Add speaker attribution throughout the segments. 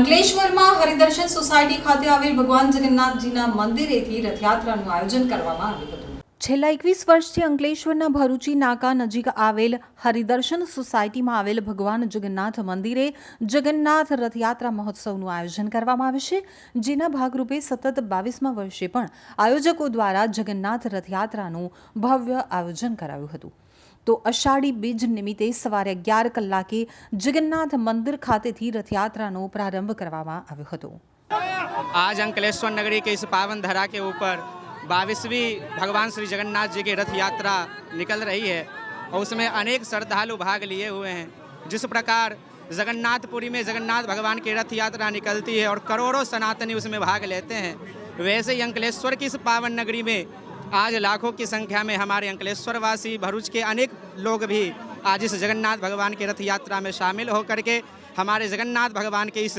Speaker 1: અંકલેશ્વરમાં હરિદર્શન સોસાયટી ખાતે આવેલ ભગવાન જગન્નાથજીના મંદિરેથી રથયાત્રાનું આયોજન કરવામાં આવ્યું હતું। છેલ્લા 21 વર્ષથી અંકલેશ્વરના ભરૂચી નાકા નજીક આવેલ હરિદર્શન સોસાયટીમાં આવેલ ભગવાન જગન્નાથ મંદિરે જગન્નાથ રથયાત્રા મહોત્સવનું આયોજન કરવામાં આવે છે, જેના ભાગરૂપે સતત 22મા વર્ષે પણ આયોજકો દ્વારા જગન્નાથ રથયાત્રાનું ભવ્ય આયોજન કરાયું હતું। તો અષાઢી બીજ નિમિત્તે સવારે 11 કલાકે જગन्नाथ मंदिर खातेथी रथयात्राનો प्रारंभ કરવામાં આવ્યો હતો।
Speaker 2: आज अंकलेश्वर नगरी के इस पावन धरा के ऊपर 22वीं भगवान श्री जगन्नाथ जी की रथ यात्रा निकल रही है और उसमें अनेक श्रद्धालु भाग लिए हुए हैं। जिस प्रकार जगन्नाथपुरी में जगन्नाथ भगवान की रथ यात्रा निकलती है और करोड़ों सनातनी उसमें भाग लेते हैं, वैसे ही अंकलेश्वर की इस पावन नगरी में आज लाखों की संख्या में हमारे अंकलेश्वर वासी भरूच के अनेक लोग भी आज इस जगन्नाथ भगवान की रथ यात्रा में शामिल होकर के हमारे जगन्नाथ भगवान के इस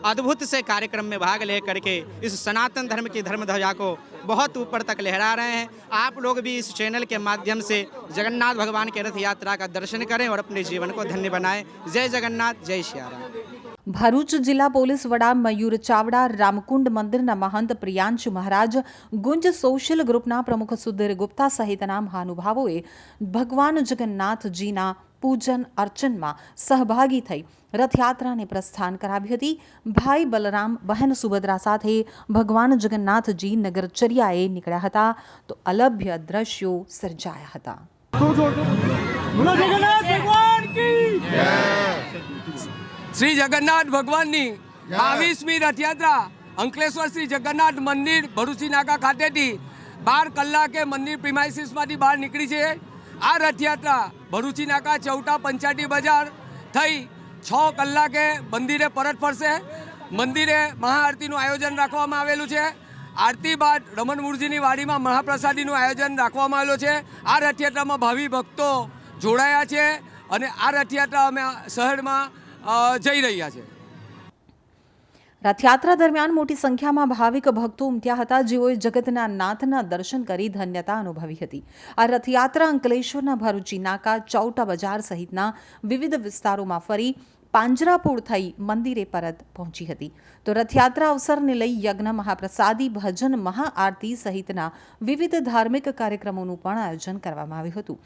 Speaker 2: अद्भुत से कार्यक्रम में भाग लेकर के इस सनातन धर्म की धर्म ध्वजा को बहुत ऊपर तक लहरा रहे हैं। आप लोग भी इस चैनल के माध्यम से जगन्नाथ भगवान के रथ यात्रा का दर्शन करें और अपने जीवन को धन्य बनाएं। जय जगन्नाथ, जय सियाराम।
Speaker 1: भरूच जिला पुलिस वड़ा मयूर चावड़ा, रामकुंड मंदिरना महंत प्रियांशु महाराज, गुंज सोशल ग्रुपना प्रमुख सुधीर गुप्ता सहितना महानुभावोए भगवान जगन्नाथजीना पूजन अर्चन में सहभागी थई रथयात्रा ने प्रस्थान करावी हती। भाई बलराम बहन सुभद्रा साथे भगवान जगन्नाथजी नगरचर्याए निकळ्या हता तो अलभ्य दृश्यो सर्जाया हता।
Speaker 3: श्री जगन्नाथ भगवान की 22મી रथयात्रा अंकलेश्वर श्री जगन्नाथ मंदिर भरूची नाका खाते 12 कलाके मंदिर प्रीमाइसिस में बहार निकली है। आ रथयात्रा भरूची नाका चौटा पंचायती बजार थई 6 कलाके मंदिरे परत फरसे। मंदिरे महाआरती आयोजन राखवामां आवेलुं छे। आरती बाद रमण मुरजीनी वाड़ी में महाप्रसादी आयोजन राखवामां आवेलुं छे। आ रथयात्रा में भावी भक्तो जोड़ाया छे अने आ रथयात्रा अमे शहर में जई रह्या छे।
Speaker 1: रथयात्रा दरमियान मोटी संख्या में भाविक भक्तो उमट्या हता, जेओए जगतना नाथना दर्शन करी धन्यता अनुभवी हती। आ रथयात्रा अंकलेश्वरना भरूची नाका, चौटा बजार सहितना विविध विस्तारों फरी પાંજરાપોળ થઈ મંદિરે પરત પહોંચી હતી। તો રથયાત્રા અવસરને લઈ યજ્ઞ, મહાપ્રસાદી, ભજન, મહાઆરતી સહિતના વિવિધ ધાર્મિક કાર્યક્રમોનું પણ આયોજન કરવામાં આવ્યું હતું।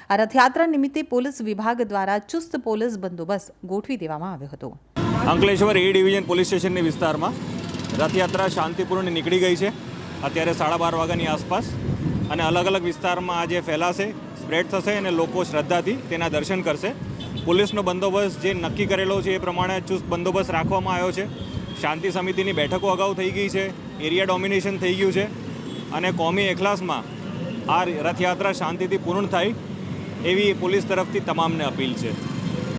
Speaker 1: આ રથયાત્રા નિમિત્તે પોલીસ વિભાગ દ્વારા ચુસ્ત પોલીસ બંદોબસ્ત ગોઠવી દેવામાં આવ્યો હતો।
Speaker 4: અંકલેશ્વર એ ડિવિઝન પોલીસ સ્ટેશનની વિસ્તારમાં રથયાત્રા શાંતિપૂર્ણ નીકળી ગઈ છે। અત્યારે 12:30 વાગ્યાની આસપાસ અને અલગ અલગ વિસ્તારમાં આજે ફેલાશે, સ્પ્રેડ થશે અને લોકો શ્રદ્ધાથી તેના દર્શન કરશે। પોલીસનો બંદોબસ્ત જે નક્કી કરેલો છે એ પ્રમાણે ચુસ્ત બંદોબસ્ત રાખવામાં આવ્યો છે। શાંતિ સમિતિની બેઠકો અગાઉ થઈ ગઈ છે, એરિયા ડોમિનેશન થઈ ગયું છે અને કોમી એખલાસમાં આ રથયાત્રા શાંતિથી પૂર્ણ થાય એવી પોલીસ તરફથી તમામને અપીલ છે।